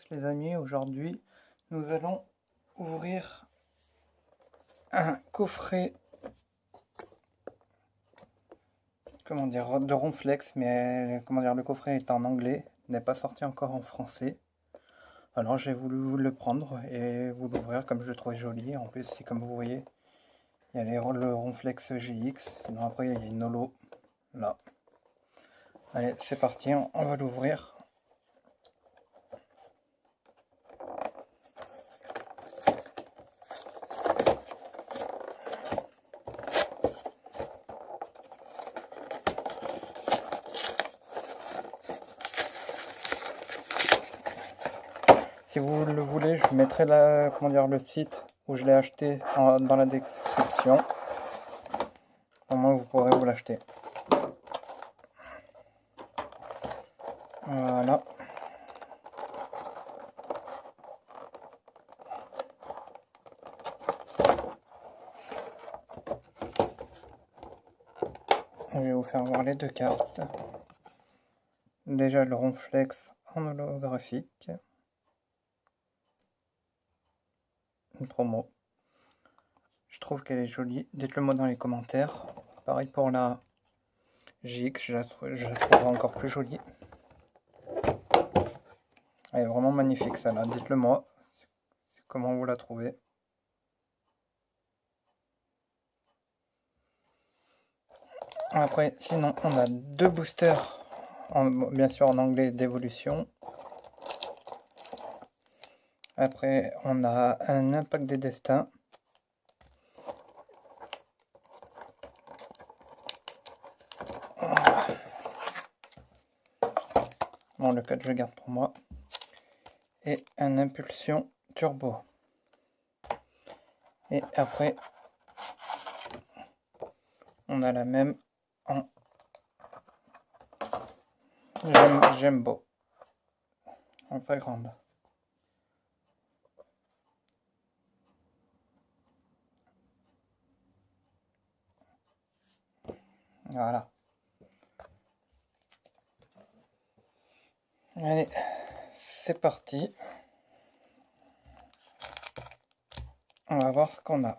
Les amis, aujourd'hui nous allons ouvrir un coffret de Ronflex, mais le coffret est en anglais, n'est pas sorti encore en français. Alors j'ai voulu vous le prendre et vous l'ouvrir comme je le trouvais joli. En plus, si comme vous voyez, il y a le Ronflex GX, sinon après il y a une holo là. Allez, c'est parti, on va l'ouvrir. Si vous le voulez, je mettrai le site où je l'ai acheté dans la description. Au moins vous pourrez vous l'acheter. Voilà. Je vais vous faire voir les deux cartes. Déjà le Ronflex en holographique. Une promo. Je trouve qu'elle est jolie. Dites-le moi dans les commentaires. Pareil pour la GX, je la trouve encore plus jolie. Elle est vraiment magnifique celle-là. Dites-le moi comment vous la trouvez. Après, sinon, on a deux boosters, bien sûr en anglais, d'évolution. Après, on a un impact des destins. Bon, le 4 je le garde pour moi. Et un impulsion turbo. Et après, on a la même en Jumbo. En très grande. Voilà. Allez, c'est parti. On va voir ce qu'on a.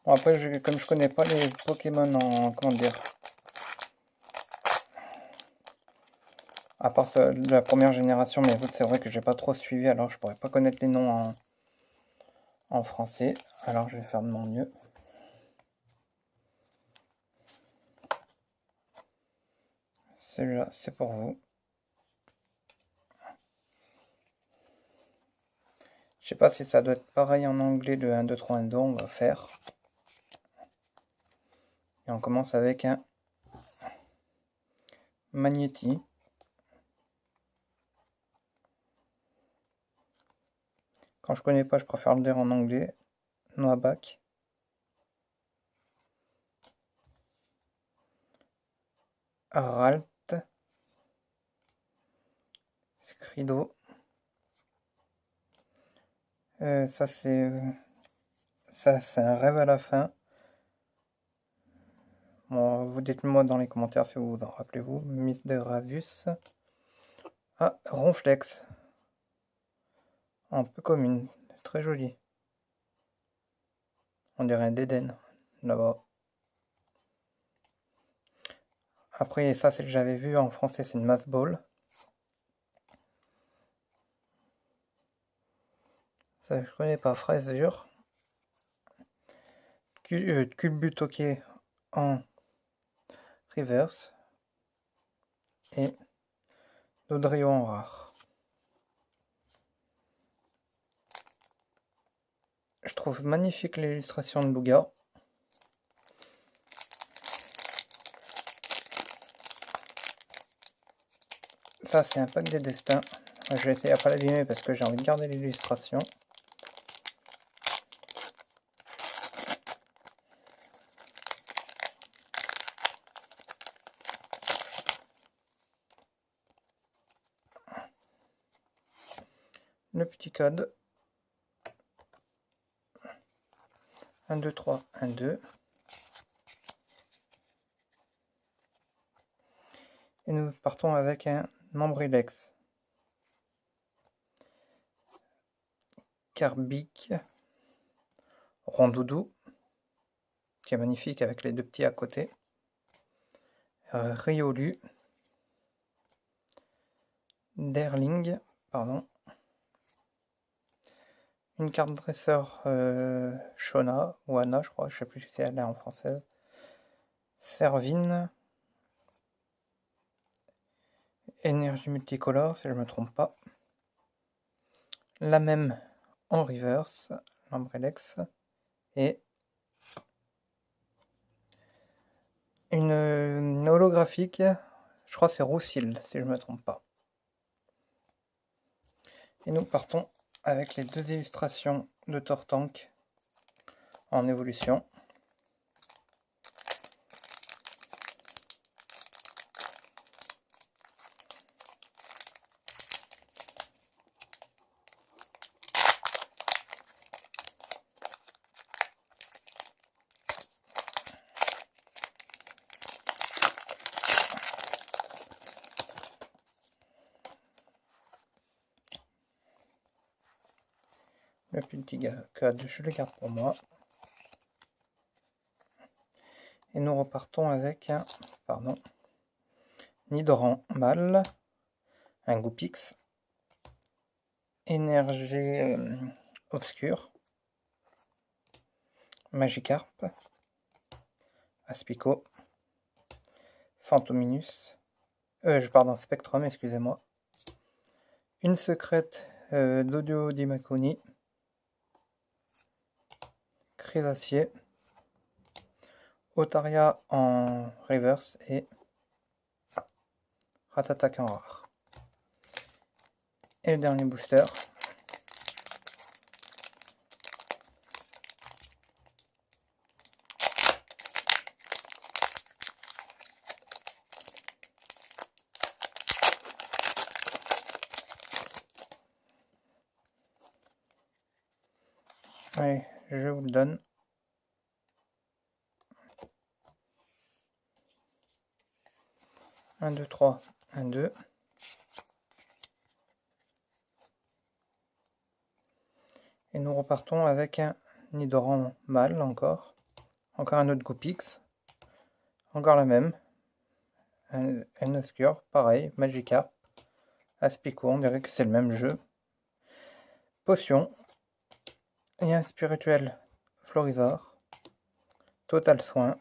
Bon, après, comme je connais pas les Pokémon en... comment dire... À part de la première génération, mais c'est vrai que j'ai pas trop suivi, alors je pourrais pas connaître les noms en français. Alors je vais faire de mon mieux. Celui-là, c'est pour vous. Je sais pas si ça doit être pareil en anglais, le 1, 2, 3, 1, 2, on va faire. Et on commence avec un Magnéti. Quand je connais pas, je préfère le dire en anglais. Noabac. Ralt. Scrido. Ça c'est un rêve à la fin. Bon, vous dites-moi dans les commentaires si vous vous en rappelez-vous. Misdravus. Ah, Ronflex. Un peu commune. Très joli. On dirait un d'Eden là-bas. Après, ça, c'est que j'avais vu en français, c'est une mass ball. Ça, je connais pas. Fraisure. Culbutoqué en reverse. Et Dodrio en rare. Je trouve magnifique l'illustration de Lugia. Ça, c'est un pack des destins. Je vais essayer à pas l'abîmer parce que j'ai envie de garder l'illustration. Le petit code. 1, 2, 3, 1, 2. Et nous partons avec un Nombrilex. Carbic Rondoudou, qui est magnifique avec les deux petits à côté. Riolu, Derling, pardon. Une carte dresseur Shona, ou Anna, je crois, je sais plus si elle est en française. Servine. Énergie multicolore, si je ne me trompe pas. La même en reverse, l'Ambrelex. Et une holographique, je crois que c'est Roussil, si je ne me trompe pas. Et nous partons avec les deux illustrations de Tortank en évolution. Le petit code, je le garde pour moi. Et nous repartons avec un, Nidoran mâle, un Goupix, énergie obscure, Magikarp, Aspico, Phantominus, Spectrum, excusez-moi, une secrète d'Audio Dimaconi, Chrysacier, Otaria en reverse et Rattatak en rare. Et le dernier booster. Allez, je vous le donne. Un, deux, trois, un, deux. Et nous repartons avec un Nidoran mâle encore. Encore un autre Goupix. Encore la même. Un obscure, pareil, Magikarp. Aspico, on dirait que c'est le même jeu. Potion. Et un spirituel Florizard. Total soin.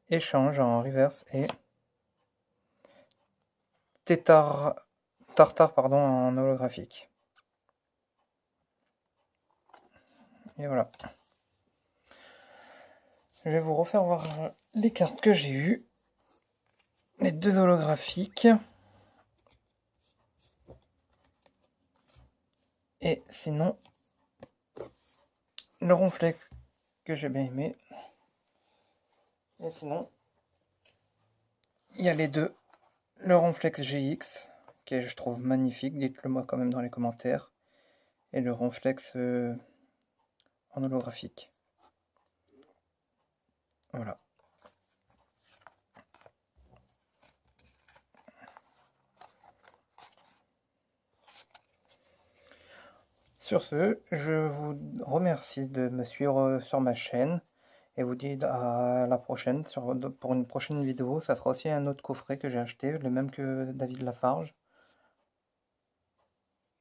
Échange en reverse et Tartare en holographique. Et voilà. Je vais vous refaire voir les cartes que j'ai eues. Les deux holographiques. Et sinon, le Ronflex que j'ai bien aimé. Et sinon, il y a les deux. Le Ronflex GX, que je trouve magnifique, dites-le moi quand même dans les commentaires. Et le Ronflex en holographique. Voilà. Sur ce, je vous remercie de me suivre sur ma chaîne et vous dis à la prochaine pour une prochaine vidéo. Ça sera aussi un autre coffret que j'ai acheté, le même que David Lafarge.